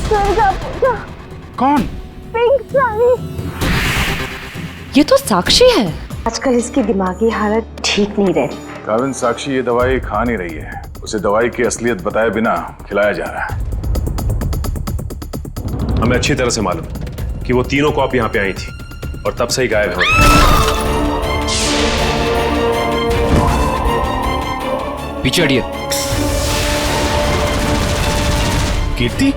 स्वर्गा पूजा। कौन? पिंक साड़ी। ये तो साक्षी है। आजकल इसकी दिमागी हालत ठीक नहीं रहती। काविन, साक्षी ये दवाई खा नहीं रही है। उसे दवाई की असलियत बताए बिना खिलाया जा रहा है। हमें अच्छी तरह से मालूम कि वो तीनों कॉप यहाँ पे आई थी और तब से ही गायब हो गई। पीछे हटिए। कीर्ति?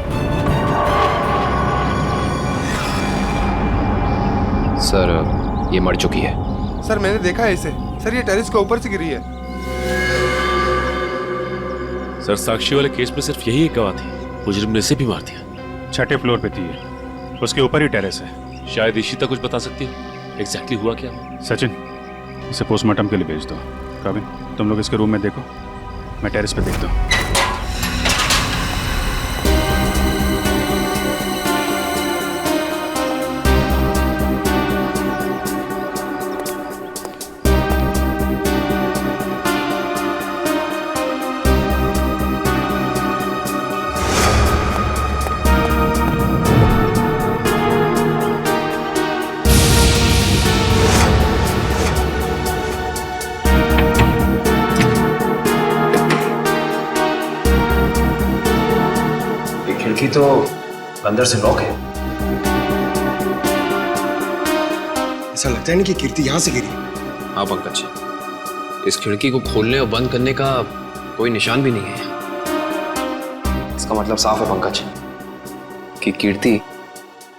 सर ये मर चुकी है। सर मैंने देखा है इसे। सर ये टेरेस के ऊपर से गिरी है। सर साक्षी वाले केस में सिर्फ यही एक गवाह थी। मुजरिम ने इसे भी मार दिया। 6ठे फ्लोर पे थी ये। उसके ऊपर ही टेरेस है। शायद इशिता कुछ बता सकती है एग्जैक्टली हुआ क्या। सचिन, इसे पोस्टमार्टम के लिए भेज दो। काविन, तुम लोग इसके रूम में देखो, मैं टेरेस पे देखता हूँ। खिड़की तो अंदर से लॉक है। ऐसा लगता है नहीं कि कीर्ति यहाँ से गिरी। हाँ पंकज, इस खिड़की को खोलने और बंद करने का कोई निशान भी नहीं है। इसका मतलब साफ है पंकज कि कीर्ति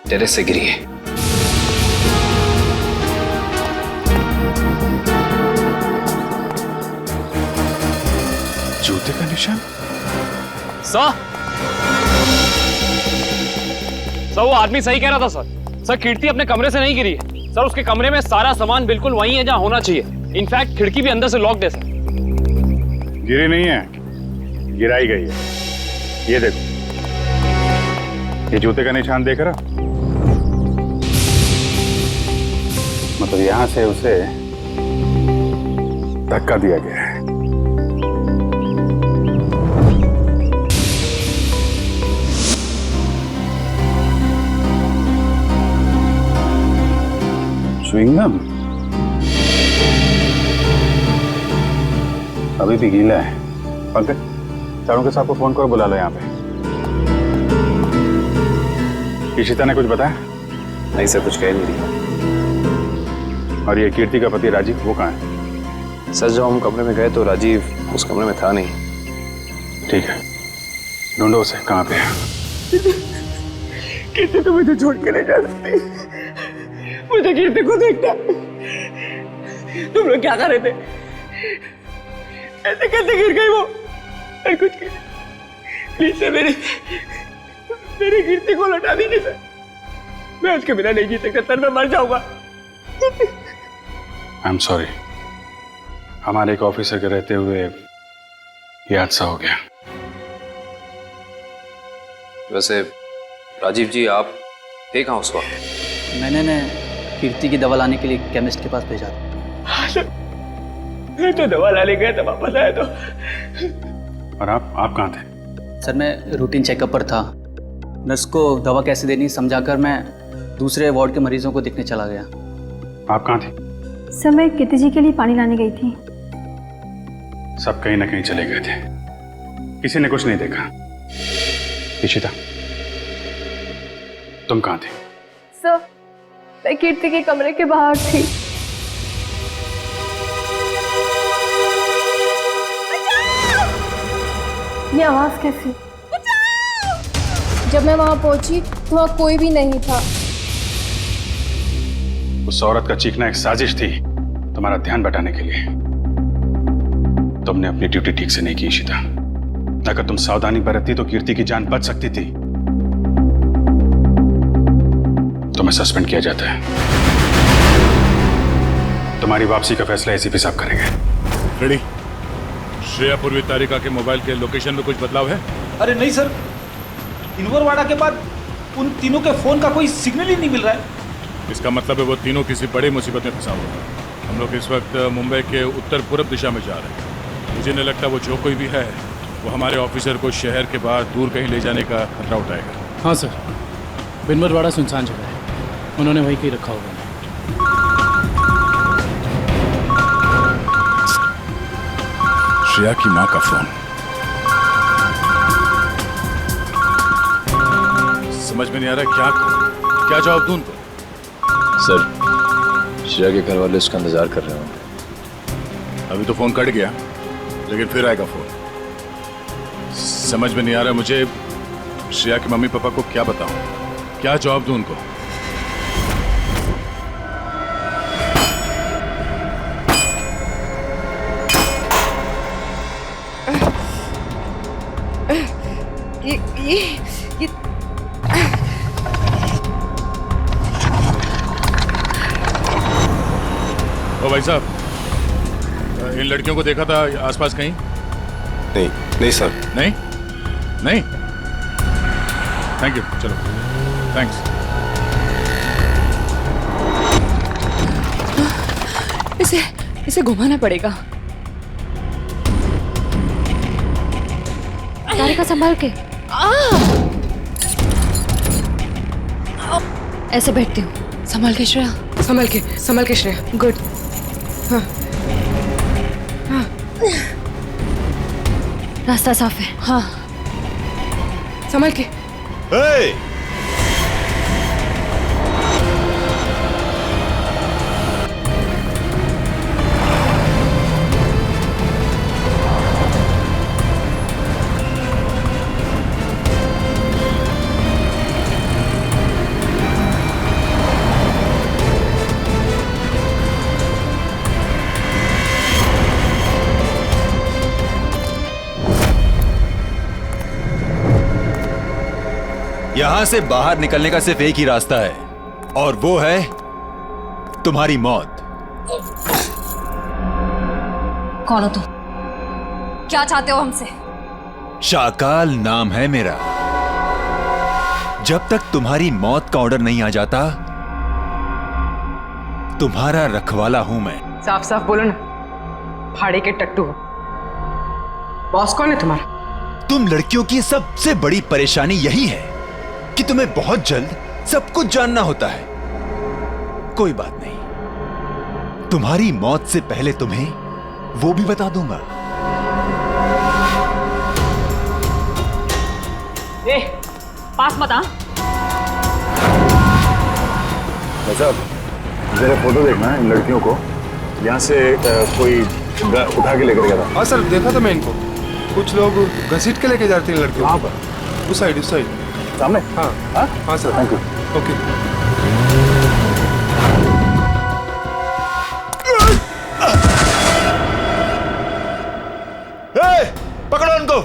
टेरेस से गिरी है। जूते का निशान? सर वो आदमी सही कह रहा था सर कीर्ति अपने कमरे से नहीं गिरी है सर। उसके कमरे में सारा सामान बिल्कुल वही है जहां होना चाहिए। इनफैक्ट खिड़की भी अंदर से लॉक्ड है सर। गिरी नहीं है, गिराई गई है। ये देखो, ये जूते का निशान देख रहा? मतलब यहां से उसे धक्का दिया गया है। च्युइंगम अभी भी गीला है। पंकज, चारों के साथ को फोन करो, बुला लो यहाँ पे। इशिता ने कुछ बताया? नहीं सर, कुछ कह नहीं रही। और ये कीर्ति का पति राजीव, वो कहाँ है? सर जब हम कमरे में गए तो राजीव उस कमरे में था नहीं। ठीक है, ढूंढो उसे, कहाँ पे है? कीर्ति तो मुझे छोड़ के नहीं जा सकती। मुझे कीर्ति को देखना। तुम लोग क्या कर रहे थे? ऐसे कैसे गिर गई वो? मैं कुछ प्लीज सर, मेरी कीर्ति को लौटा दीजिए सर। मैं उसके बिना नहीं जी सकता सर, मैं मर जाऊंगा। आई एम सॉरी, हमारे एक ऑफिसर के रहते हुए ये हादसा हो गया। वैसे राजीव जी, आप थे कहाँ उस वक्त? मैंने कीर्ति की दवा लाने के लिए केमिस्ट के पास भेजा था। हाँ सर, मैं तो दवा लाने गया था, वापस आया तो। और आप कहाँ थे? सर मैं रूटीन चेकअप पर था। नर्स को दवा कैसे देनी समझाकर मैं दूसरे वार्ड के मरीजों को देखने चला गया। आप कहाँ थे? सर मैं कीर्ति जी के लिए पानी लाने गई थी। सब कहीं ना कहीं चले गए थे, किसी ने कुछ नहीं देखा। इशिता, तुम कहाँ थे? सर मैं कीर्ति के कमरे के बाहर थी। ये आवाज कैसी? जब मैं वहां पहुंची तो वहां कोई भी नहीं था। उस औरत का चीखना एक साजिश थी, तुम्हारा ध्यान बटाने के लिए। तुमने अपनी ड्यूटी ठीक से नहीं की इशिता। अगर तुम सावधानी बरतती तो कीर्ति की जान बच सकती थी। तुम्हें सस्पेंड किया जाता है। तुम्हारी वापसी का फैसला एसीपी साहब करेंगे। रेडी? श्रेया पूर्वी तारिका के मोबाइल के लोकेशन में कुछ बदलाव है? अरे नहीं सर, इनवरवाड़ा के बाद उन तीनों के फोन का कोई सिग्नल ही नहीं मिल रहा है। इसका मतलब है वो तीनों किसी बड़ी मुसीबत में फंसा हुआ है। हम लोग इस वक्त मुंबई के उत्तर पूर्व दिशा में जा रहे हैं। मुझे नहीं लगता वो जो कोई भी है वो हमारे ऑफिसर को शहर के बाहर दूर कहीं ले जाने का खतरा उठाएगा। हाँ सर, बिनवरवाड़ा सुनसान जगह है, उन्होंने वहीं कहीं रखा होगा। श्रेया की माँ का फोन। समझ में नहीं आ रहा क्या जवाब दूं उनको। सर, श्रेया के घर वाले उसका इंतजार कर रहे होंगे। अभी तो फोन कट गया, लेकिन फिर आएगा फोन। समझ में नहीं आ रहा मुझे श्रेया के मम्मी पापा को क्या बताऊं, क्या जवाब दूं उनको। ये ओ भाई साहब, इन लड़कियों को देखा था आसपास कहीं? नहीं सर। नहीं? थैंक यू, चलो थैंक्स। इसे घुमाना पड़ेगा। तारिका संभाल के। ऐसे बैठती हूँ। संभाल के श्रेया। संभाल के श्रेया। गुड। हाँ। रास्ता साफ है। हाँ। संभाल के। यहां से बाहर निकलने का सिर्फ एक ही रास्ता है, और वो है तुम्हारी मौत। कौन हो तुम? क्या चाहते हो हमसे? शाकाल नाम है मेरा। जब तक तुम्हारी मौत का ऑर्डर नहीं आ जाता, तुम्हारा रखवाला हूं मैं। साफ साफ बोलो ना, फाड़े के टट्टू हो। बॉस कौन है तुम्हारा? तुम लड़कियों की सबसे बड़ी परेशानी यही है कि तुम्हें बहुत जल्द सब कुछ जानना होता है। कोई बात नहीं, तुम्हारी मौत से पहले तुम्हें वो भी बता दूंगा। पास मत आ। साहब, जरा फोटो देखना इन लड़कियों को। यहाँ से कोई उठा के लेकर गया था। हाँ सर, देखा था मैं इनको। कुछ लोग घसीट के लेके जाते हैं लड़कियों। वहाँ पर उस साइड सामने। हाँ सर। Thank you. ओके। पकड़ो उनको।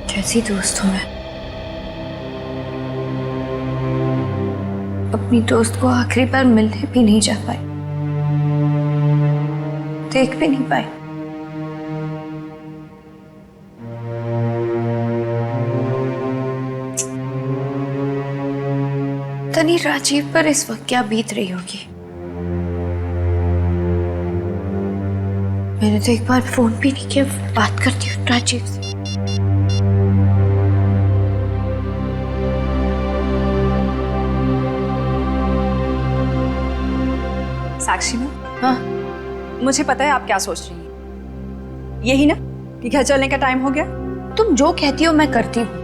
कैसी दोस्त हूँ मैं। अपनी दोस्त को आखिरी बार मिलने भी नहीं जा पाई, देख भी नहीं पाई। तनी राजीव पर इस वक्त क्या बीत रही होगी। मैंने तो एक बार फोन भी नहीं किया। बात करती हूँ राजीव से। साक्षी में? हाँ। मुझे पता है आप क्या सोच रही हैं। यही ना कि घर चलने का टाइम हो गया। तुम जो कहती हो मैं करती हूँ,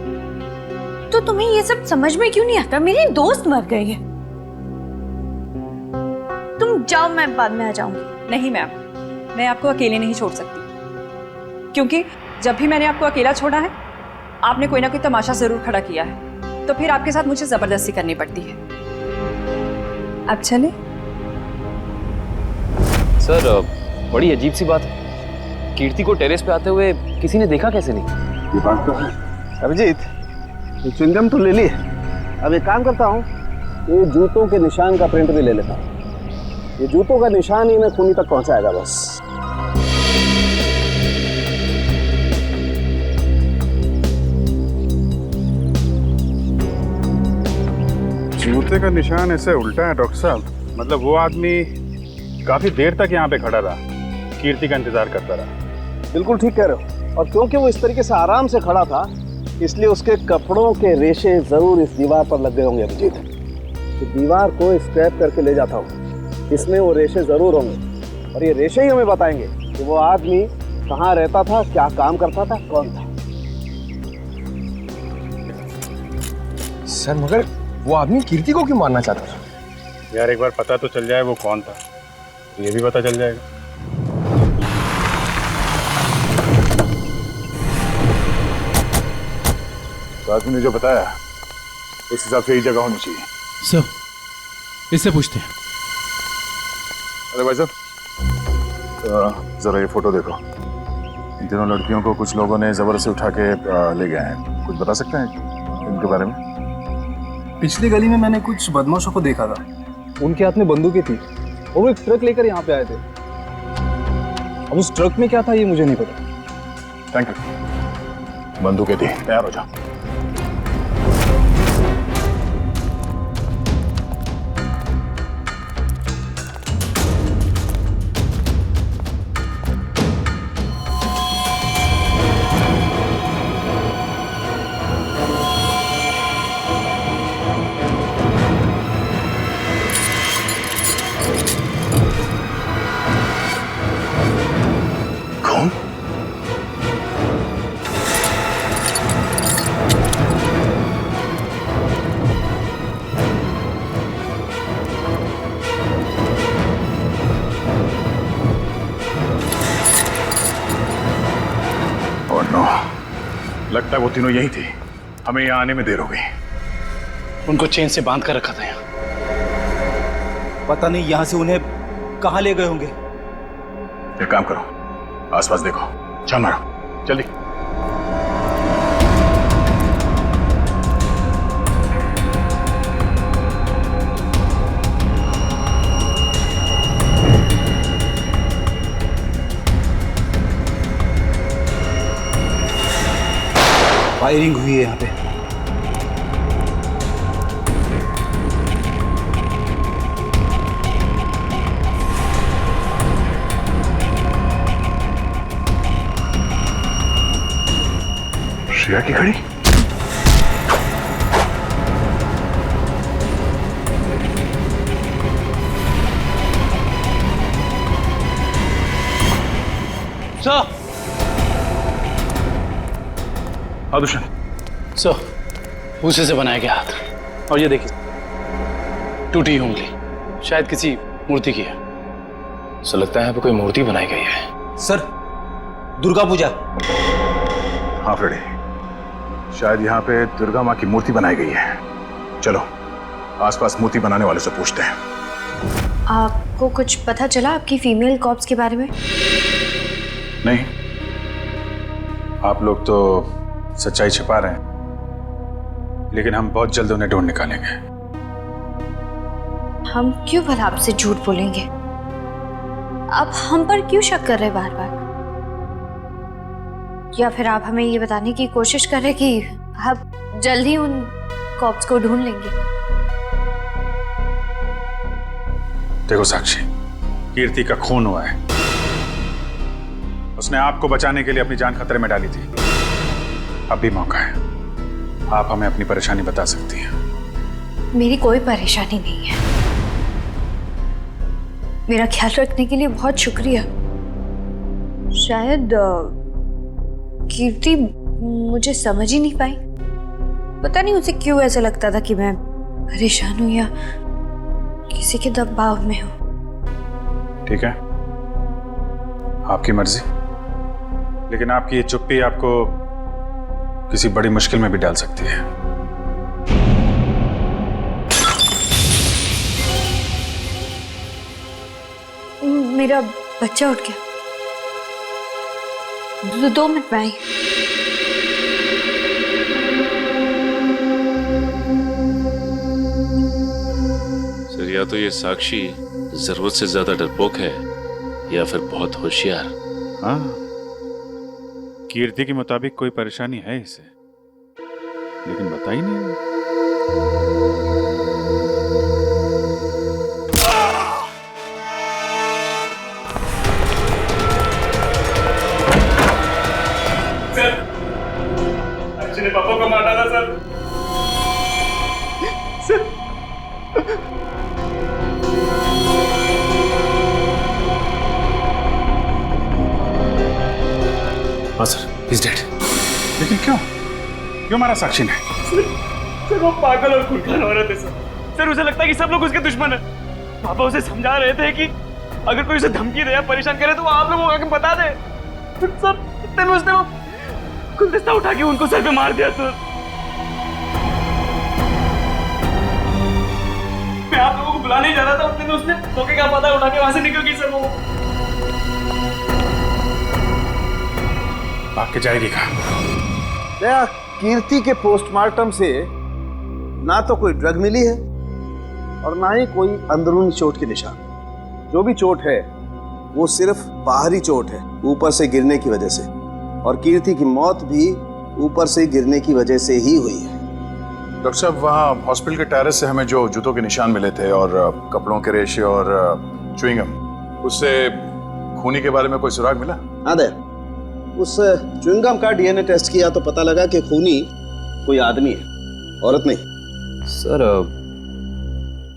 तो तुम्हें ये सब समझ में क्यों नहीं आता? मेरी दोस्त मर गई है। तुम जाओ, मैं बाद में आ जाऊंगी। नहीं मैम, मैं आपको अकेले नहीं छोड़ सकती, क्योंकि जब भी मैंने आपको अकेला छोड़ा है आपने कोई ना कोई तमाशा जरूर खड़ा किया है, तो फिर आपके साथ मुझे जबरदस्ती करनी पड़ती है। अब चले। सर बड़ी अजीब सी बात है, कीर्ति को टेरेस पे आते हुए किसी ने देखा कैसे नहीं? ये बात तो है। अभिजीत, ये च्युइंगम तो ले ली, अब एक काम करता हूँ, ये जूतों के निशान का प्रिंट भी ले लेता हूँ। ये जूतों का निशान ही ना खूनी तक पहुंचाएगा बस। जूते का निशान ऐसे उल्टा है डॉक्टर साहब, मतलब वो आदमी काफी देर तक यहाँ पे खड़ा रहा, कीर्ति का इंतजार करता रहा। बिल्कुल ठीक कह रहे हो, और क्योंकि वो इस तरीके से आराम से खड़ा था, इसलिए उसके कपड़ों के रेशे जरूर इस दीवार पर लग गए होंगे अभिजीत। तो दीवार को स्क्रैप करके ले जाता हूँ, इसमें वो रेशे जरूर होंगे, और ये रेशे ही हमें बताएंगे कि वो आदमी कहाँ रहता था, क्या काम करता था, कौन था। सर मगर वो आदमी कीर्ति को क्यों मारना चाहता था? यार एक बार पता तो चल जाए वो कौन था, ये भी पता चल जाएगा। तो आदमी ने जो बताया उस हिसाब से ही जगह होनी चाहिए। सर इससे पूछते हैं। अरे भाई साहब, जरा ये फोटो देखो। इन तीनों लड़कियों को कुछ लोगों ने जबरदस्ती उठा के ले गए हैं। कुछ बता सकते हैं इनके बारे में? पिछली गली में मैंने कुछ बदमाशों को देखा था, उनके हाथ में बंदूकें थी, वो एक ट्रक लेकर यहाँ पे आए थे। अब उस ट्रक में क्या था ये मुझे नहीं पता। Thank you. बंदूकें थी, तैयार हो जाओ। लगता है वो तीनों यही थे, हमें यहाँ आने में देर हो गई। उनको चेन से बांध कर रखा था यहाँ, पता नहीं यहाँ से उन्हें कहाँ ले गए होंगे। एक काम करो, आसपास देखो, छान मारो जल्दी। फायरिंग हुई है यहाँ पे। श्रेया की घड़ी? सर, हाँ दुष्यंत। सर, भूसे से बनाया गया हाथ, और ये देखिए टूटी उंगली, शायद किसी मूर्ति की है। सो लगता है यहाँ पे कोई मूर्ति बनाई गई है। सर, दुर्गा पूजा। हाँ फ्रेडी, शायद यहाँ पे दुर्गा माँ की मूर्ति बनाई गई है। चलो आसपास मूर्ति बनाने वाले से पूछते हैं। आपको कुछ पता चला आपकी फीमेल कॉप्स के बारे में? नहीं, आप लोग तो सच्चाई छिपा रहे हैं, लेकिन हम बहुत जल्द उन्हें ढूंढ निकालेंगे। हम क्यों भला आपसे झूठ बोलेंगे? आप हम पर क्यों शक कर रहे बार बार? या फिर आप हमें ये बताने की कोशिश कर रहे कि आप जल्द ही उन कॉप्स को ढूंढ लेंगे? देखो साक्षी, कीर्ति का खून हुआ है, उसने आपको बचाने के लिए अपनी जान खतरे में डाली थी। अब भी मौका है, आप हमें अपनी परेशानी बता सकती हैं। मेरी कोई परेशानी नहीं है। मेरा ख्याल रखने के लिए बहुत शुक्रिया। शायद कीर्ति मुझे समझ ही नहीं पाई। पता नहीं उसे क्यों ऐसा लगता था कि मैं परेशान हूं या किसी के दबाव में हूं। ठीक है, आपकी मर्जी, लेकिन आपकी ये चुप्पी आपको किसी बड़ी मुश्किल में भी डाल सकती है। मेरा बच्चा उठ गया। 2 मिनट में आई। सर, या तो ये साक्षी जरूरत से ज्यादा डरपोक है या फिर बहुत होशियार। हाँ, कीर्ति के मुताबिक कोई परेशानी है इसे, लेकिन बता ही नहीं। साक्षी ने पापा को मार डाला सर। हाँ सर, he's dead। लेकिन क्यों क्यों मारा साक्षी ने? सर वो पागल और खुरखान औरत है सर। सर उसे लगता है कि सब लोग उसके दुश्मन है। पापा उसे समझा रहे थे कि अगर कोई उसे धमकी दे या परेशान करे तो वो आप लोगों को आके बता दे। सर इतने में उसने वो गुलदस्ता उठा के उनको सर पे मार दिया सर। मैं आप लोगों को बुलाने ही जा रहा था, उतने में उसने मौके का पता उठा के वहां से निकल गई सर। वो भाग के जाएगी कहाँ? दया, कीर्ति के पोस्टमार्टम से ना तो कोई ड्रग मिली है और ना ही कोई अंदरूनी चोट के निशान। जो भी चोट है वो सिर्फ बाहरी चोट है, ऊपर से गिरने की वजह से। और कीर्ति की मौत भी ऊपर से गिरने की वजह से ही हुई है। डॉक्टर साहब, वहाँ हॉस्पिटल के टेरेस से हमें जो जूतों के निशान मिले थे और कपड़ों के रेशे और च्युइंगम, उससे खूनी के बारे में कोई सुराग मिला? हाँ दया, उस च्युइंगम का डीएनए टेस्ट किया तो पता लगा कि खूनी कोई आदमी है, औरत नहीं। सर,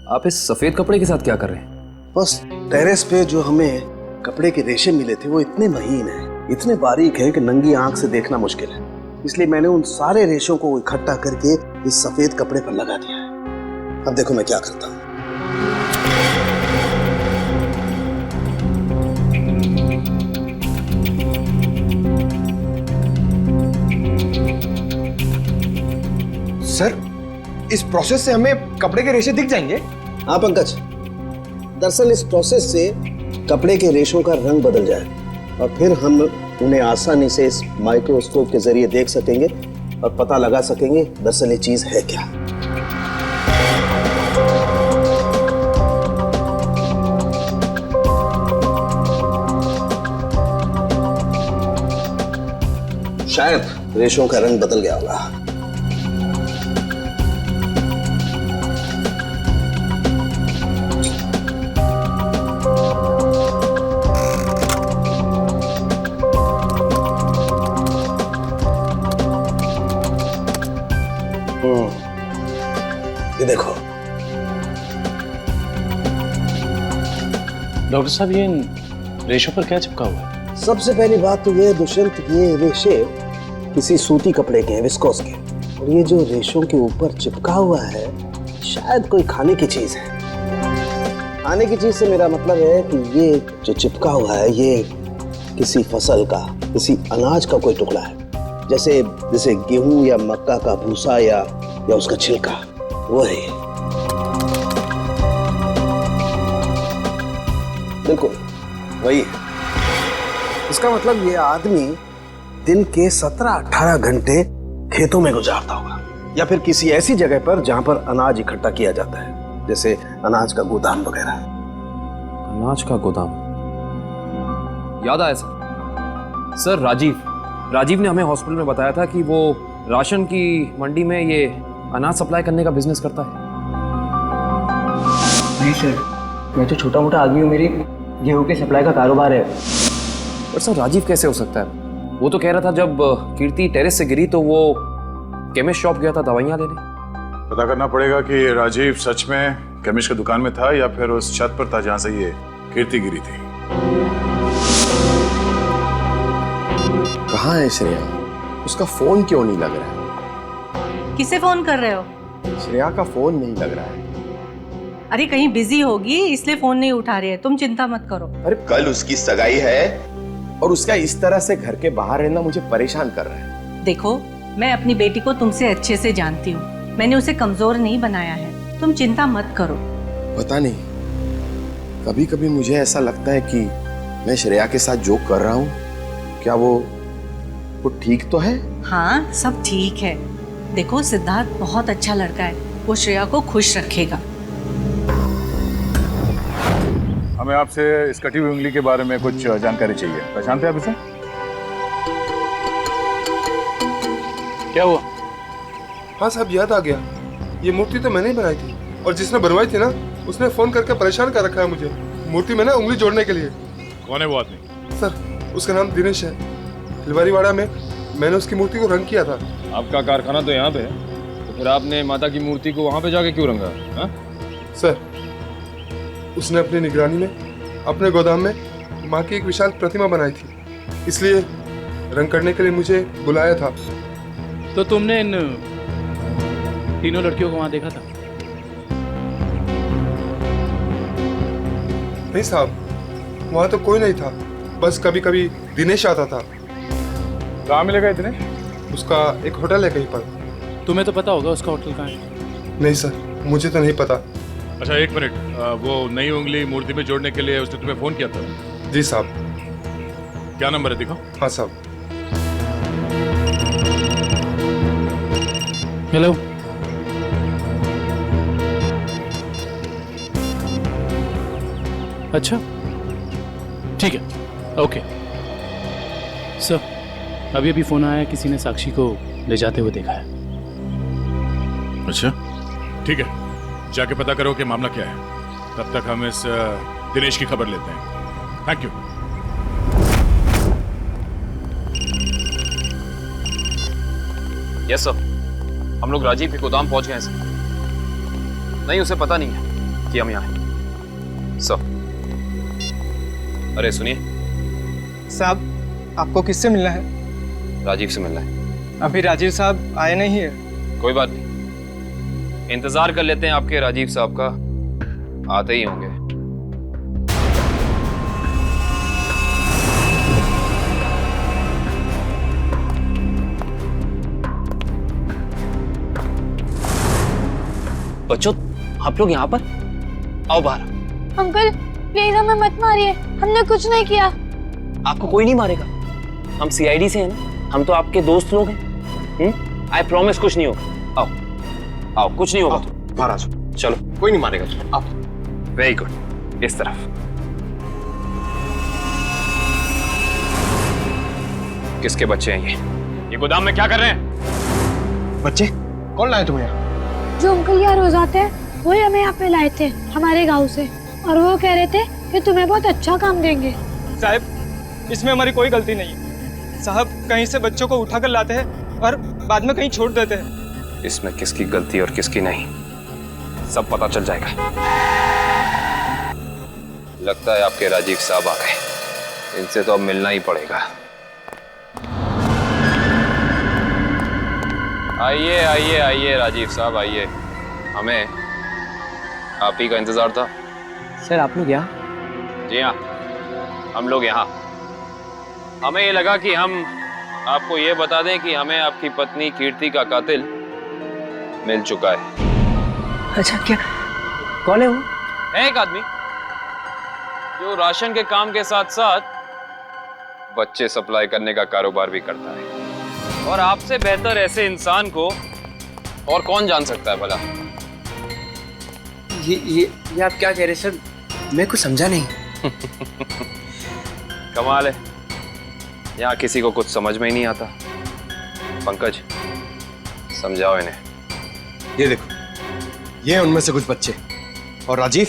आप इस सफेद कपड़े के साथ क्या कर रहे हैं? बस टेरेस पे जो हमें कपड़े के रेशे मिले थे वो इतने महीन हैं, इतने बारीक हैं कि नंगी आंख से देखना मुश्किल है। इसलिए मैंने उन सारे रेशों को इकट्ठा करके इस सफेद कपड़े पर लगा दिया है। अब देखो मैं क्या करता हूँ। सर, इस प्रोसेस से हमें कपड़े के रेशे दिख जाएंगे? हाँ पंकज, दरअसल इस प्रोसेस से कपड़े के रेशों का रंग बदल जाए और फिर हम उन्हें आसानी से इस माइक्रोस्कोप के जरिए देख सकेंगे और पता लगा सकेंगे दरअसल ये चीज है क्या। शायद रेशों का रंग बदल गया होगा। ये देखो डॉक्टर साहब, ये रेशों पर क्या चिपका हुआ है? सबसे पहली बात तो ये है दुष्यंत, ये रेशे किसी सूती कपड़े के हैं, विस्कोस के। और ये जो रेशों के ऊपर चिपका हुआ है शायद कोई खाने की चीज है। खाने की चीज से मेरा मतलब है कि ये जो चिपका हुआ है ये किसी फसल का, किसी अनाज का कोई टुकड़ा है, जैसे गेहूं या मक्का का भूसा या उसका छिलका, वो है। बिल्कुल वही है। इसका मतलब ये आदमी दिन के 17-18 घंटे खेतों में गुजारता होगा या फिर किसी ऐसी जगह पर जहां पर अनाज इकट्ठा किया जाता है, जैसे अनाज का गोदाम वगैरह। अनाज का गोदाम, याद आया सर, राजीव ने हमें हॉस्पिटल में बताया था कि वो राशन की मंडी में ये अनाज सप्लाई करने का बिजनेस करता है। नहीं सर, मैं तो छोटा मोटा आदमी हूँ, मेरी गेहूं के सप्लाई का कारोबार है। पर सर, राजीव कैसे हो सकता है? वो तो कह रहा था जब कीर्ति टेरेस से गिरी तो वो केमिस्ट शॉप गया था दवाइयाँ लेने। पता करना पड़ेगा कि राजीव सच में केमिस्ट की दुकान में था या फिर उस छत पर था जहां से ये कीर्ति गिरी थी। कहाँ है श्रेया? उसका फोन क्यों नहीं लग रहा है? किसे फोन कर रहे हो? श्रेया का फोन नहीं लग रहा है। अरे कहीं बिजी होगी इसलिए फोन नहीं उठा रही है, तुम चिंता मत करो। अरे कल उसकी सगाई है और उसका इस तरह से घर के बाहर रहना मुझे परेशान कर रहा है। देखो, मैं अपनी बेटी को तुमसे अच्छे से जानती हूँ, मैंने उसे कमजोर नहीं बनाया है, तुम चिंता मत करो। पता नहीं, कभी कभी मुझे ऐसा लगता है कि मैं श्रेया के साथ जो कर रहा हूँ, क्या वो ठीक तो है? हाँ, सब ठीक है। देखो सिद्धार्थ बहुत अच्छा लड़का है, वो श्रेया को खुश रखेगा। हमें आपसे इस कटी हुई उंगली के बारे में कुछ जानकारी चाहिए। पहचानते हैं आप इसे? क्या हुआ? हाँ साहब, याद आ गया। ये मूर्ति तो मैंने ही बनाई थी, और जिसने बनवाई थी ना, उसने फोन करके परेशान कर रखा है मुझे मूर्ति में ना उंगली जोड़ने के लिए। कौन है वो आदमी? सर, उसका नाम दिनेश है। फुलवारीवाड़ा में मैंने उसकी मूर्ति को रंग किया था। आपका कारखाना तो यहाँ पे है, तो फिर आपने माता की मूर्ति को वहाँ पे जाके क्यों रंगा? हाँ? सर, उसने अपनी निगरानी में अपने गोदाम में माँ की एक विशाल प्रतिमा बनाई थी, इसलिए रंग करने के लिए मुझे बुलाया था। तो तुमने इन तीनों लड़कियों को वहाँ देखा था? नहीं साहब, वहाँ तो कोई नहीं था, बस कभी कभी दिनेश आता था। कहाँ मिलेगा दिनेश? उसका एक होटल है कहीं पर। तुम्हें तो पता होगा उसका होटल कहाँ है? नहीं सर, मुझे तो नहीं पता। अच्छा एक मिनट, वो नई उंगली मूर्ति में जोड़ने के लिए उसने तुम्हें फोन किया था? जी साहब। क्या नंबर है दिखाओ। हाँ साहब। हेलो, अच्छा ठीक है, ओके सर। अभी अभी फोन आया, किसी ने साक्षी को ले जाते हुए देखा है। अच्छा ठीक है, जाके पता करो कि मामला क्या है। तब तक हम इस दिनेश की खबर लेते हैं। Thank you. यस सर, हम लोग राजीव के गोदाम पहुंच गए हैं सर। नहीं, उसे पता नहीं है कि हम यहाँ हैं सर। अरे सुनिए साहब, आपको किससे मिलना है? राजीव से मिलना है। अभी राजीव साहब आए नहीं है। कोई बात नहीं, इंतजार कर लेते हैं आपके राजीव साहब का, आते ही होंगे। बच्चों, आप लोग यहाँ पर आओ बाहर। अंकल प्लीज हमें मत मारिए, हमने कुछ नहीं किया। आपको कोई नहीं मारेगा, हम सीआईडी से हैं ना, हम तो आपके दोस्त लोग हैं। आई प्रॉमिस कुछ नहीं होगा। आओ आओ, कुछ नहीं होगा। बाहर आ जाओ। चलो, कोई नहीं मारेगा। आओ। वेरी गुड, इस तरफ। किसके बच्चे हैं ये गोदाम में क्या कर रहे हैं? बच्चे कौन लाए तुम्हें यहाँ? जो अंकल यहाँ रोज आते हैं वही हमें यहाँ पे लाए थे हमारे गांव से, और वो कह रहे थे कि तुम्हें बहुत अच्छा काम देंगे। साहब, इसमें हमारी कोई गलती नहीं है। साहब, कहीं से बच्चों को उठाकर लाते हैं और बाद में कहीं छोड़ देते हैं। इसमें किसकी गलती और किसकी नहीं, सब पता चल जाएगा। लगता है आपके राजीव साहब आ गए, इनसे तो अब मिलना ही पड़ेगा। आइए आइए आइए राजीव साहब, आइए। हमें आप ही का इंतजार था। सर, आप लोग यहाँ? जी हाँ, हम लोग यहाँ। हमें ये लगा कि हम आपको ये बता दें कि हमें आपकी पत्नी कीर्ति का कातिल मिल चुका है। अच्छा, क्या कौन है वो? है एक आदमी जो राशन के काम के साथ साथ बच्चे सप्लाई करने का कारोबार भी करता है, और आपसे बेहतर ऐसे इंसान को और कौन जान सकता है भला? ये आप क्या कह रहे सर? मैं कुछ समझा नहीं। कमाल है, यहाँ किसी को कुछ समझ में ही नहीं आता। पंकज, समझाओ इन्हें। ये देखो, ये उनमें से कुछ बच्चे। और राजीव,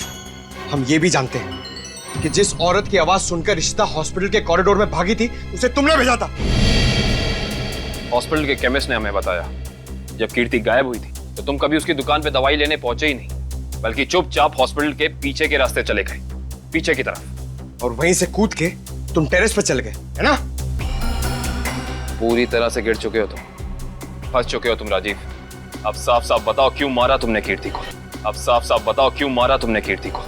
हम ये भी जानते हैं कि जिस औरत की आवाज सुनकर रिश्ता हॉस्पिटल के कॉरिडोर में भागी थी, उसे तुमने भेजा था। हॉस्पिटल के केमिस्ट ने हमें बताया, जब कीर्ति गायब हुई थी तो तुम कभी उसकी दुकान पे दवाई लेने पहुंचे ही नहीं, बल्कि चुपचाप हॉस्पिटल के पीछे के रास्ते चले गए, पीछे की तरफ। और वहीं से कूद के तुम टेरेस पर चले गए, है ना? पूरी तरह से गिर चुके हो तुम, फंस चुके हो तुम राजीव। अब साफ साफ बताओ क्यों मारा तुमने कीर्ति को? अब साफ साफ बताओ क्यों मारा तुमने कीर्ति को?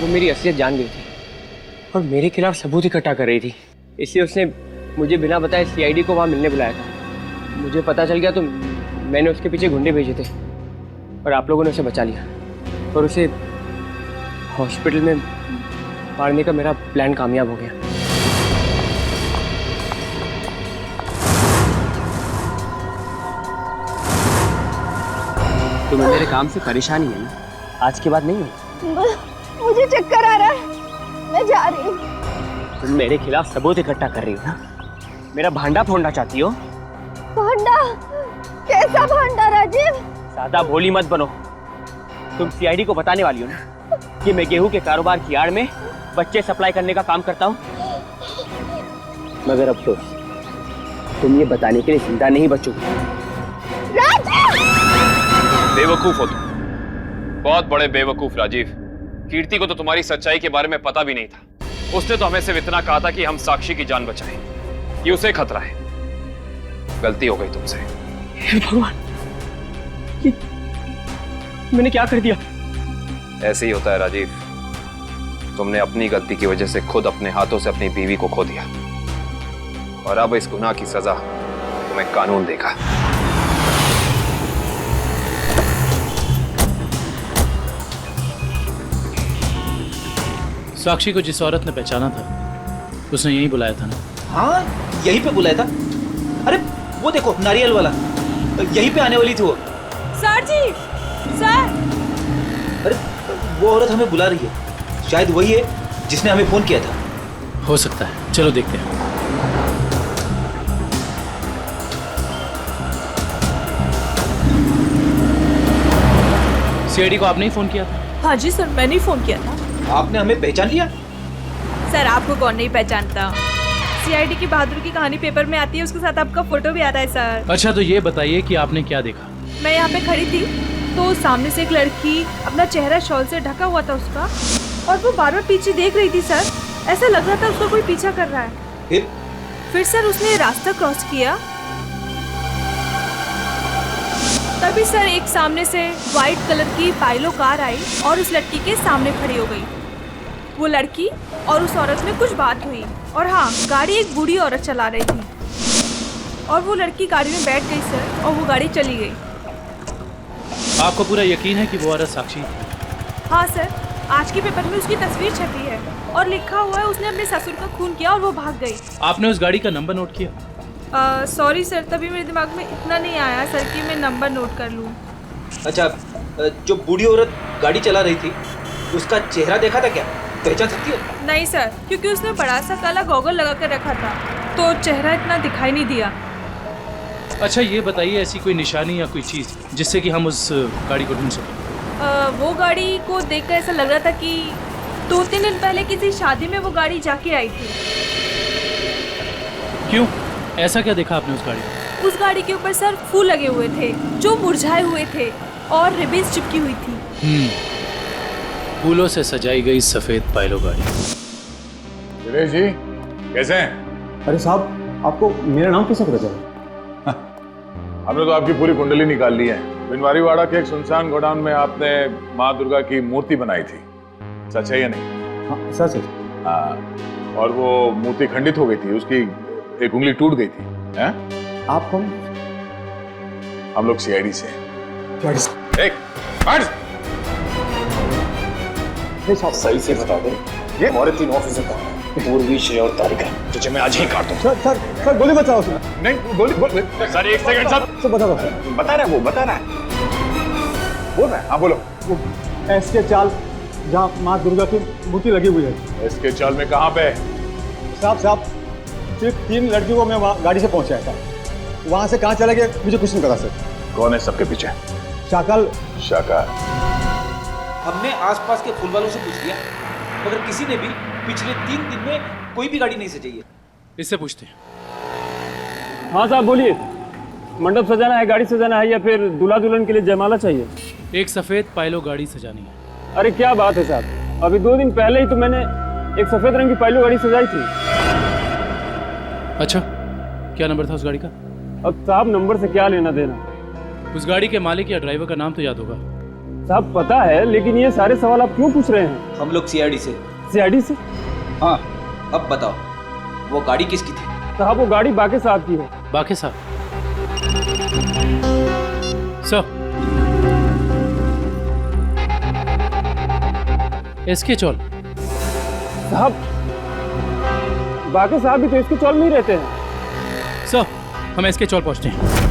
वो मेरी असलियत जान गई थी और मेरे खिलाफ सबूत इकट्ठा कर रही थी, इसलिए उसने मुझे बिना बताए सीआईडी को वहां मिलने बुलाया था। मुझे पता चल गया तो मैंने उसके पीछे गुंडे भेजे थे और आप लोगों ने उसे बचा लिया और उसे हॉस्पिटल में मारने का मेरा प्लान कामयाब हो गया। तुम्हें मेरे काम से परेशानी है ना? आज के बाद नहीं है? मुझे चक्कर आ रहा है, मैं जा रही हूँ। तुम मेरे खिलाफ सबूत इकट्ठा कर रही हो ना? मेरा भांडा फोड़ना चाहती हो? भांडा? कैसा भांडा राजीव? ज्यादा भोली मत बनो। तुम सीआईडी को बताने वाली हो ना कि मैं गेहूं के कारोबार की आड़ में बच्चे सप्लाई करने का काम करता हूँ? मगर अफसोस, तुम ये बताने के लिए जिंदा नहीं बचोगे। बेवकूफ हो तुम, बहुत बड़े बेवकूफ राजीव। कीर्ति को तो तुम्हारी सच्चाई के बारे में पता भी नहीं था। उसने तो हमें सिर्फ इतना कहा था कि हम साक्षी की जान बचाएं। ये उसे खतरा है। गलती हो गई तुमसे। हे भगवान, मैंने क्या कर दिया? ऐसे ही होता है राजीव। तुमने अपनी गलती की वजह से खुद अपने हाथों से अपनी बीवी को खो दिया और अब इस गुनाह की सजा तुम्हें कानून देगा। साक्षी को जिस औरत ने पहचाना था उसने यहीं बुलाया था ना? हाँ, यहीं पे बुलाया था। अरे वो देखो, नारियल वाला, यहीं पे आने वाली थी वो। सर जी, सर। अरे वो औरत हमें बुला रही है, शायद वही है जिसने हमें फोन किया था। हो सकता है, चलो देखते हैं। सीआईडी को आपने ही फोन किया था? हाँ जी सर, मैंने ही फोन किया था। आपने हमें पहचान लिया? सर आपको कौन नहीं पहचानता? सीआईडी की बहादुर की कहानी पेपर में आती है, उसके साथ आपका फोटो भी आता है सर। अच्छा, तो ये बताइए कि आपने क्या देखा? मैं यहाँ पे खड़ी थी तो सामने से एक लड़की, अपना चेहरा शॉल से ढका हुआ था उसका, और वो बार बार पीछे देख रही थी सर। ऐसा लग रहा था उसको कोई पीछा कर रहा है। फिर सर उसने रास्ता क्रॉस किया, तभी सर एक सामने से व्हाइट कलर की पाइलो कार आई और उस लड़की के सामने खड़ी हो गई। वो लड़की और उस औरत में कुछ बात हुई और हाँ, गाड़ी एक बूढ़ी औरत चला रही थी और वो लड़की गाड़ी में बैठ गई सर और वो गाड़ी चली गई। आपको पूरा यकीन है कि वो औरत साक्षी? हाँ सर, आज के पेपर में उसकी तस्वीर छपी है और लिखा हुआ है उसने अपने ससुर का खून किया और वो भाग गई। आपने उस गाड़ी का नंबर नोट किया? सॉरी सर, तभी मेरे दिमाग में इतना नहीं आया सर कि मैं नंबर नोट कर लूँ। अच्छा, जो बूढ़ी औरत गाड़ी चला रही थी उसका चेहरा देखा था क्या? पहचान सकती हो? नहीं सर, क्योंकि उसने बड़ा सा काला गॉगल लगा कर रखा था तो चेहरा इतना दिखाई नहीं दिया। अच्छा, ये बताइए ऐसी कोई निशानी या कोई चीज़ जिससे कि हम उस गाड़ी को ढूंढ सकें? वो गाड़ी को देखकर ऐसा लग रहा था कि 2-3 दिन पहले किसी शादी में वो गाड़ी जाके आई थी। क्यों? ऐसा क्या देखा आपने उस गाड़ी में? उस गाड़ी के ऊपर सर फूल लगे हुए थे जो मुरझाए हुए थे और रिबन्स चिपकी हुई थी। फूलों से सजाई गई सफेद पाइलो गाड़ी। दिनेश जी, कैसे हैं? अरे साहब, आपको मेरा नाम कैसे पता चला? हमने तो आपकी पूरी कुंडली निकाल ली है। बिनवारीवाड़ा के एक सुनसान गोडाउन में आपने माँ दुर्गा की मूर्ति बनाई थी, सच है या नहीं? हाँ सच है। हाँ, और वो मूर्ति खंडित हो गई थी, उसकी एक उंगली टूट गई थी। हैं? आप कौन? हम लोग सीआईडी से हैं। सही से बता दे, ये हमारे 3 ऑफिसर कहाँ हैं? पूर्वी, श्रेया और तारिका। तुझे मैं आज ही काट दूं। सर गोली बचाओ उसने। नहीं, गोली सर, एक सेकंड सर। बता रहा है, वो बता रहा है। बोल रहा है? हाँ बोलो। एसके चाल जहाँ माँ दुर्गा की मूर्ति लगी हुई है। एसके चाल में कहाँ पे? साहब सिर्फ 3 लड़कियों को मैं वहाँ गाड़ी से पहुँचाया था। वहाँ से कहाँ चला गया मुझे कुछ नहीं पता सर। कौन है सबके पीछे? शाकाल। हमने आसपास के फूल वालों से पूछ लिया, मगर किसी ने भी पिछले 3 दिन में कोई भी गाड़ी नहीं सजाई है। इससे पूछते हैं। हाँ साहब बोलिए, मंडप सजाना है, गाड़ी सजाना है या फिर दूल्हा दुल्हन के लिए जयमाला चाहिए? एक सफेद पाइलो गाड़ी सजानी है। अरे क्या बात है साहब, अभी 2 दिन पहले ही तो मैंने एक सफेद रंग की पाइलो गाड़ी सजाई थी। अच्छा, क्या नंबर था उस गाड़ी का? अब साहब नंबर से क्या लेना देना? उस गाड़ी के मालिक या ड्राइवर का नाम तो याद होगा? साहब पता है, लेकिन ये सारे सवाल आप क्यों पूछ रहे हैं? हम लोग सीआईडी से। सीआईडी से? हाँ, अब बताओ वो गाड़ी किसकी थी? साहब वो गाड़ी बाके साहब की है। बाके साहब? सर इसके चौल साहब, बाकी साहब भी तो इसके चौल में ही रहते हैं। सर हम इसके चौल पहुंचते हैं।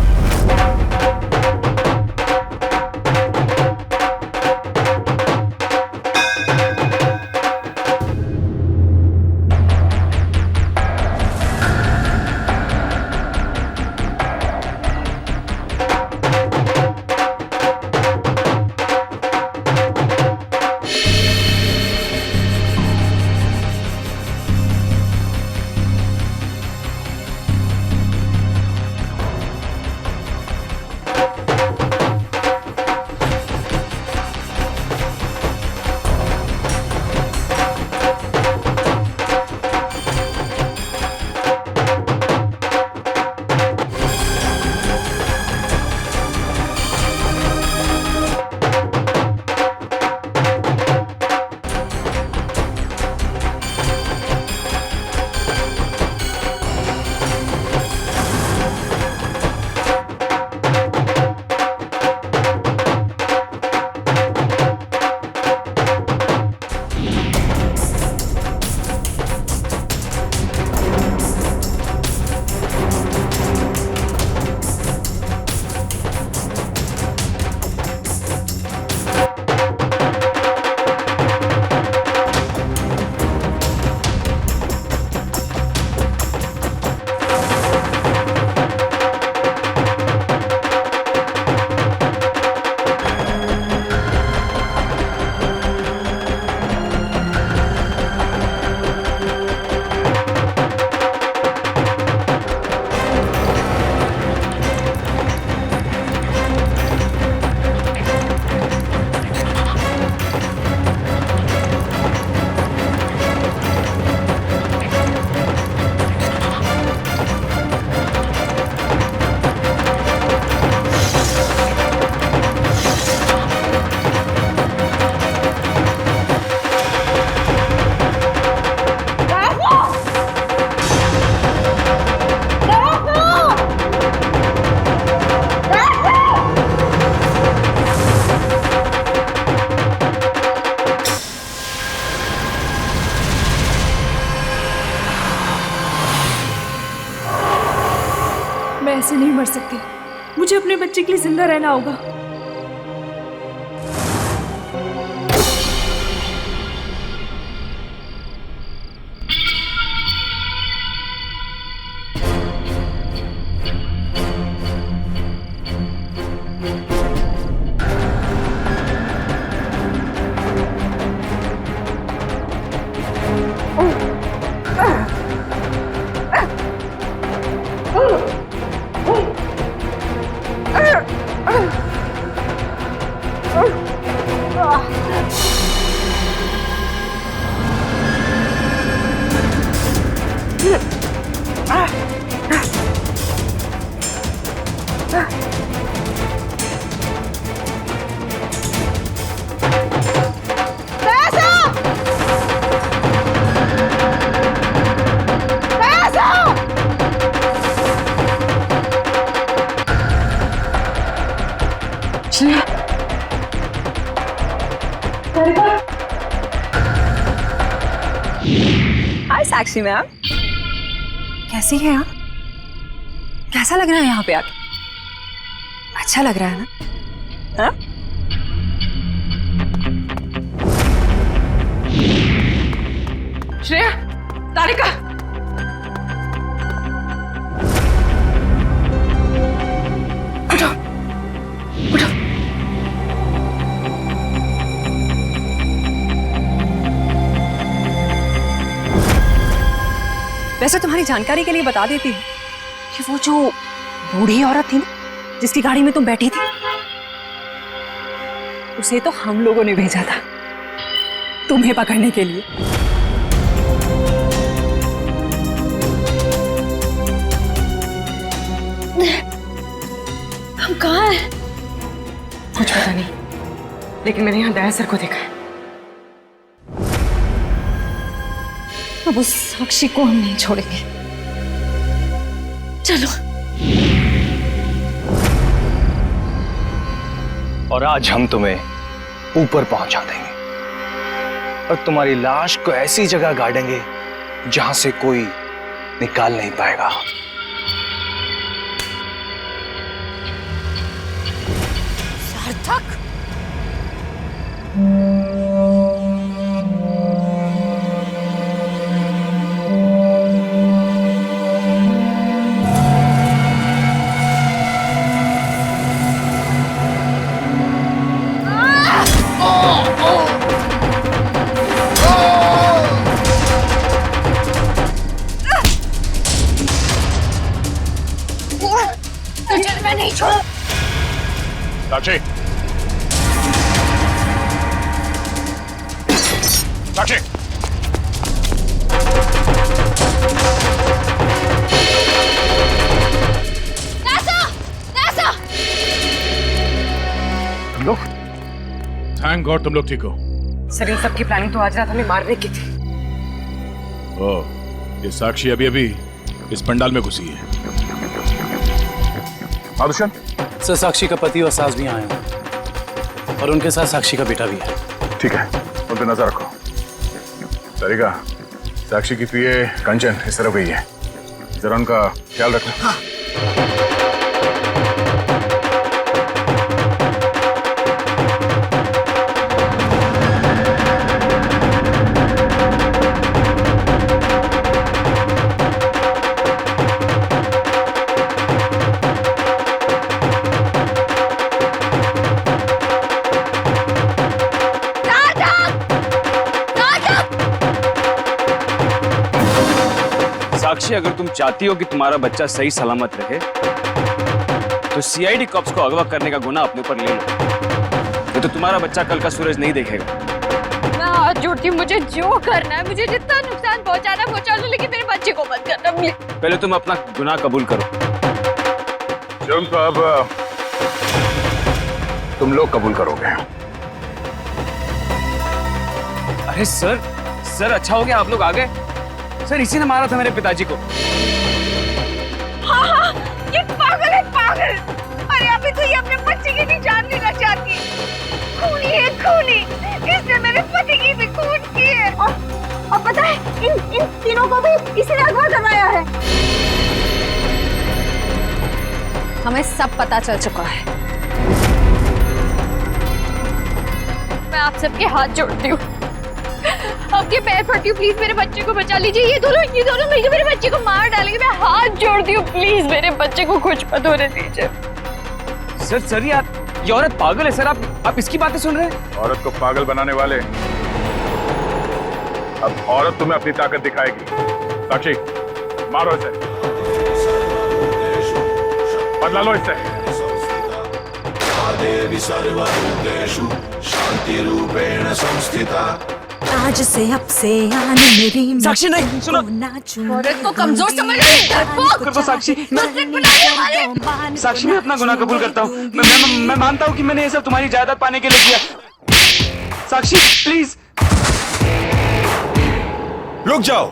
ऐसे नहीं मर सकती, मुझे अपने बच्चे के लिए जिंदा रहना होगा। हाय साक्षी मैम, कैसी हैं आप? कैसा लग रहा है यहाँ पे आके? अच्छा लग रहा है ना? हाँ? श्रेया, तारिका, उठो, उठो। वैसे तुम्हारी जानकारी के लिए बता देती हूँ कि वो जो बूढ़ी औरत थी ना, जिसकी गाड़ी में तुम बैठी थी, उसे तो हम लोगों ने भेजा था तुम्हें पकड़ने के लिए। हम कहाँ हैं? कुछ पता नहीं, लेकिन मैंने यहाँ दया सर को देखा है। अब उस साक्षी को हम नहीं छोड़ेंगे। चलो। और आज हम तुम्हें ऊपर पहुंचा देंगे और तुम्हारी लाश को ऐसी जगह गाड़ेंगे जहां से कोई निकाल नहीं पाएगा। सार्थक, तुझे मैं नहीं छोड़। साक्षी, साक्षी, तुम लोग, थैंक गॉड तुम लोग ठीक हो। सर इन सबकी प्लानिंग तो आज रात हमें मारने की थी। ओह, ये साक्षी अभी अभी इस पंडाल में घुसी है। आदर्शन, सर साक्षी का पति और सास भी आए हैं और उनके साथ साक्षी का बेटा भी है। ठीक है, उन पे नजर रखो। तरीका, साक्षी की पीए कंचन इस तरफ गई है, जरा उनका ख्याल रखना। हाँ। साक्षी, अगर तुम चाहती हो कि तुम्हारा बच्चा सही सलामत रहे तो सीआईडी कॉप्स को अगवा करने का गुनाह अपने ऊपर ले लो, तो तुम्हारा बच्चा कल का सूरज नहीं देखेगा। मैं हाथ जोड़ती हूँ, मुझे जो करना है, मुझे जितना नुकसान पहुंचाना है पहुंचा लो, लेकिन मेरे बच्चे को मत करना प्लीज। पहले तुम अपना गुनाह कबूल करो। जुर्म तो अब तुम लोग कबूल करोगे। अरे सर, सर अच्छा हो गया आप लोग आ गए। सर इसी ने मारा था मेरे पिताजी को। हाँ हाँ, ये पागल है पागल। अरे अभी तो ये अपने बच्चे की भी जान लेना चाहती। खूनी है खूनी, इसने मेरे पति की भी खून की है। और पता है इन तीनों को भी इसी ने अगवा करवाया है। हमें सब पता चल चुका है। मैं आप सबके हाथ जोड़ती हूँ, आपके पैर पड़ती हूँ, प्लीज मेरे बच्चे को बचा लीजिए। ये दोनों मिलकर मेरे बच्चे को मार डालेंगे। मैं हाथ जोड़ती हूँ, प्लीज मेरे बच्चे को कुछ मत होने दीजिए। सर ये औरत पागल है सर। आप इसकी बातें सुन रहे हैं? औरत को पागल बनाने वाले अब औरत तुम्हें अपनी ताकत दिखाएगी। साक्षी, मारो इसे, बदला लो इससे। शांति रूपेण संस्थिता, आज से अब से आने मेरी साक्षी नहीं सुनो, औरत को कमजोर समझ रही है। साक्षी, साक्षी मैं अपना गुनाह कबूल करता हूँ। मैं मानता हूँ कि मैंने ये सब तुम्हारी जायदाद पाने के लिए किया। साक्षी प्लीज रुक जाओ।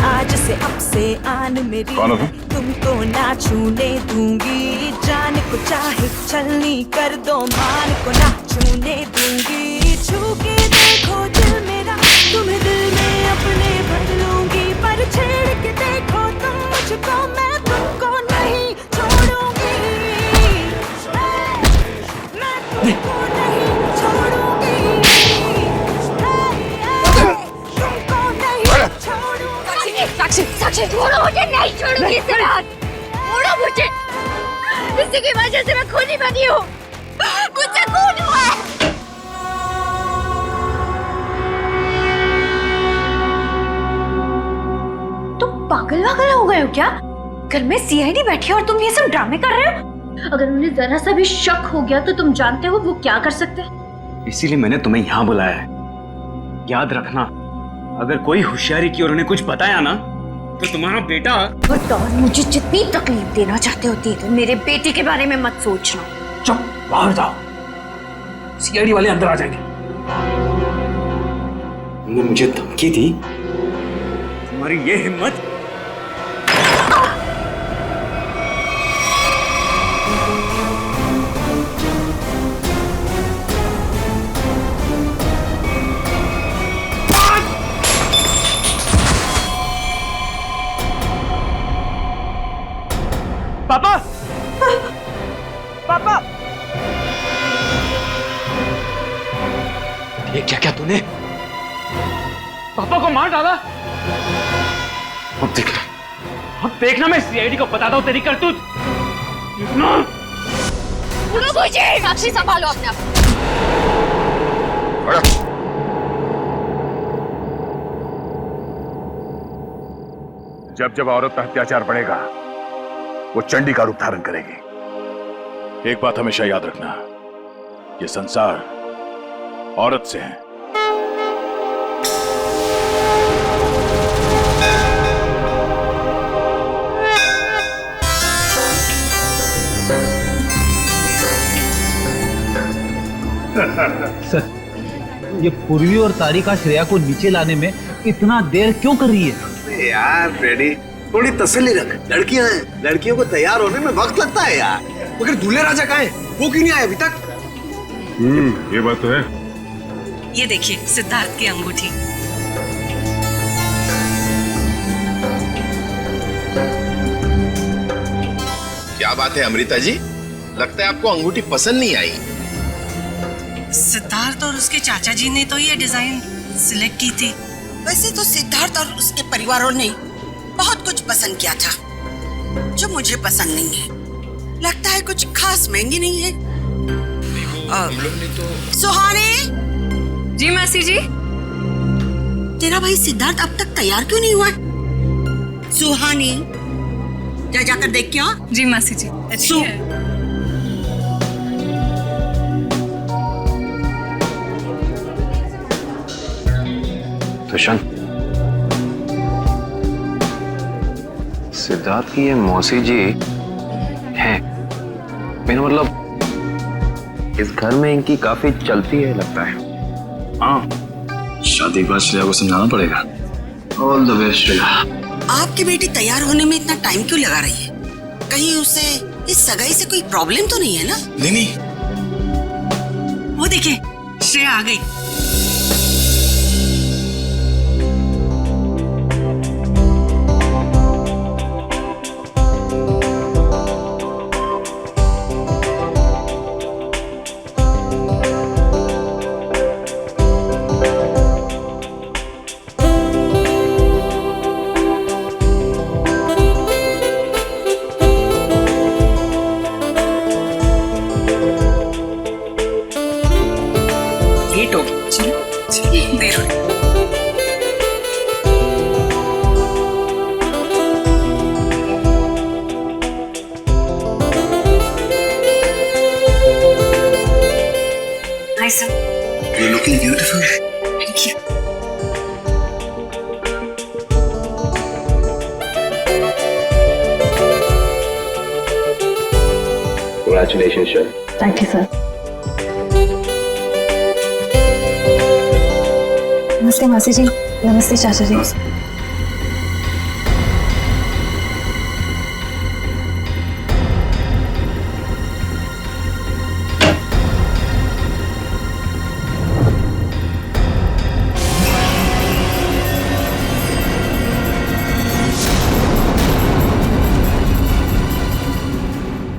आज से अब से आन मेरी तुमको ना छूने दूंगी। जान को चाहे चलनी कर दो, मान को ना छूने दूंगी। छू के देखो दिल मेरा, तुम्हें दिल में अपने भर लूंगी। पर छेड़ के देखो तुम मुझको, मैं तुमको नहीं छोड़ूंगी। मैं तुमको नहीं छोड़ूंगी। तुमको नहीं छोड़ूंगी। साक्षी छोड़ो मुझे, नहीं छोड़ूंगी इसे रात। छोड़ो मुझे, इसी की वजह से मैं खूनी बनी हूँ। मुझसे खून हुआ है। तुम पागल हो गए हो क्या? घर में सीआईडी बैठी है और तुम ये सब ड्रामे कर रहे हो? अगर उन्हें जरा सा भी शक हो गया तो तुम जानते हो वो क्या कर सकते हैं। इसीलिए मैंने तुम्हें यहाँ बुलाया है। याद रखना, अगर कोई होशियारी की और उन्हें कुछ बताया ना तो तुम्हारा बेटा। और मुझे जितनी तकलीफ देना चाहते हो दे दो, मेरे बेटे के बारे में मत सोचना। चुप, बाहर जाओ, सीआईडी वाले अंदर आ जाएंगे। तुमने मुझे धमकी दी, तुम्हारी ये हिम्मत। पापा ये क्या क्या तूने? पापा को मार डाला। अब देखना मैं सीआईडी को बताता हूँ तेरी करतूत। साक्षी संभालो अपने आप। जब जब औरत पर अत्याचार बढ़ेगा वो चंडी का रूप धारण करेगी। एक बात हमेशा याद रखना, ये संसार औरत से है। सर, ये पूर्वी और तारिका श्रेया को नीचे लाने में इतना देर क्यों कर रही है? यार फ्रेडी, थोड़ी तसल्ली रख। लड़कियां हैं, लड़कियों को तैयार होने में वक्त लगता है यार। मगर दूल्हे राजा कहाँ हैं? वो क्यों नहीं आए अभी तक? ये बात तो है। ये देखिए सिद्धार्थ की अंगूठी। क्या बात है अमृता जी, लगता है आपको अंगूठी पसंद नहीं आई। सिद्धार्थ और उसके चाचा जी ने तो ये डिजाइन सिलेक्ट की थी। वैसे तो सिद्धार्थ और उसके परिवारों ने बहुत कुछ पसंद किया था जो मुझे पसंद नहीं है। लगता है कुछ खास महंगी नहीं है। हम लोग ने तो सुहानी जी मासी जी। तेरा भाई सिद्धार्थ अब तक तैयार क्यों नहीं हुआ? सुहानी जा जाकर देख क्या? जी मासी जी। तुषार, सिद्धार्थ की ये मौसी जी हैं। मेरा मतलब इस घर में इनकी काफी चलती है लगता है। हाँ, शादी के बाद श्रेया को समझाना पड़ेगा। All the best Shreya. आपकी बेटी तैयार होने में इतना टाइम क्यों लगा रही है? कहीं उसे इस सगाई से कोई प्रॉब्लम तो नहीं है ना? नहीं। वो देखिए श्रेया आ गई। You're looking beautiful. Thank you. Congratulations, sir. Thank you, sir. नमस्ते मासी जी। नमस्ते चाचा जी।